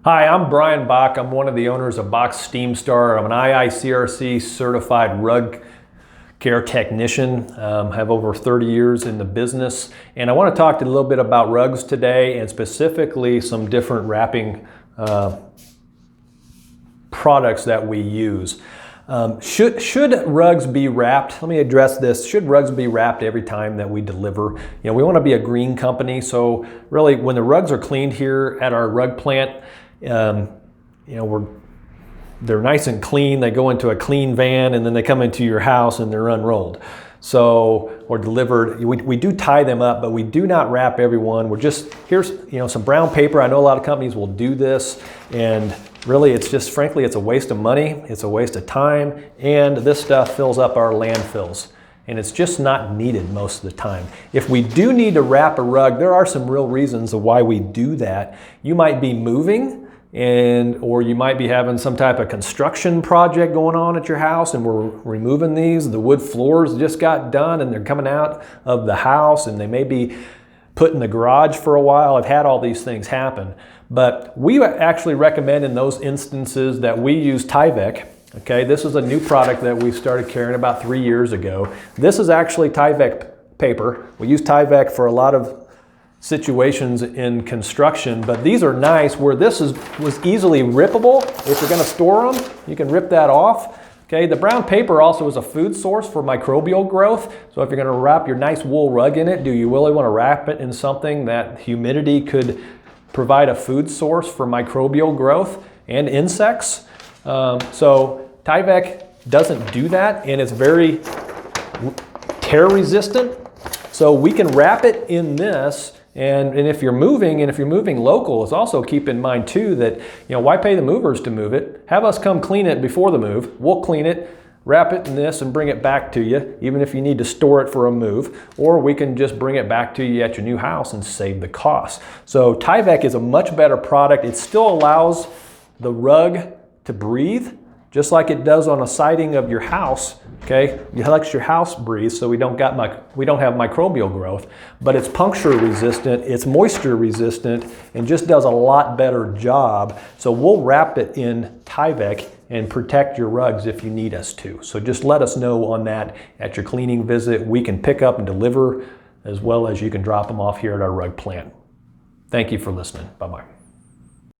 Hi, I'm Brian Bock. I'm one of the owners of Bock Steam Star. I'm an IICRC certified rug care technician. I have over 30 years in the business, and I want to talk to you a little bit about rugs today, and specifically some different wrapping products that we use. Should rugs be wrapped? Let me address this. Should rugs be wrapped every time that we deliver? We want to be a green company, so really when the rugs are cleaned here at our rug plant, they're nice and clean. They go into a clean van and then they come into your house and they're unrolled. Or delivered. We do tie them up, but we do not wrap everyone. Here's some brown paper. I know a lot of companies will do this, and really frankly, it's a waste of money, it's a waste of time, and this stuff fills up our landfills. And it's just not needed most of the time. If we do need to wrap a rug, there are some real reasons of why we do that. You might be moving, or you might be having some type of construction project going on at your house, and we're removing these. The wood floors just got done and they're coming out of the house, and they may be put in the garage for a while. I've had all these things happen. But we actually recommend in those instances that we use Tyvek. Okay, this is a new product that we started carrying about 3 years ago. This is actually Tyvek paper. We use Tyvek for a lot of situations in construction, but these are nice where this was easily rippable. If you're going to store them, you can rip that off. Okay, the brown paper also is a food source for microbial growth. So if you're going to wrap your nice wool rug in it, do you really want to wrap it in something that humidity could provide a food source for microbial growth and insects? So Tyvek doesn't do that, and it's very tear resistant. So we can wrap it in this. And if you're moving local, it's also keep in mind too that, why pay the movers to move it? Have us come clean it before the move. We'll clean it, wrap it in this, and bring it back to you, even if you need to store it for a move. Or we can just bring it back to you at your new house and save the cost. So Tyvek is a much better product. It still allows the rug to breathe, just like it does on a siding of your house. Okay, it lets your house breathe, so we don't have microbial growth. But it's puncture resistant, it's moisture resistant, and just does a lot better job. So we'll wrap it in Tyvek and protect your rugs if you need us to. So just let us know on that at your cleaning visit. We can pick up and deliver, as well as you can drop them off here at our rug plant. Thank you for listening. Bye-bye.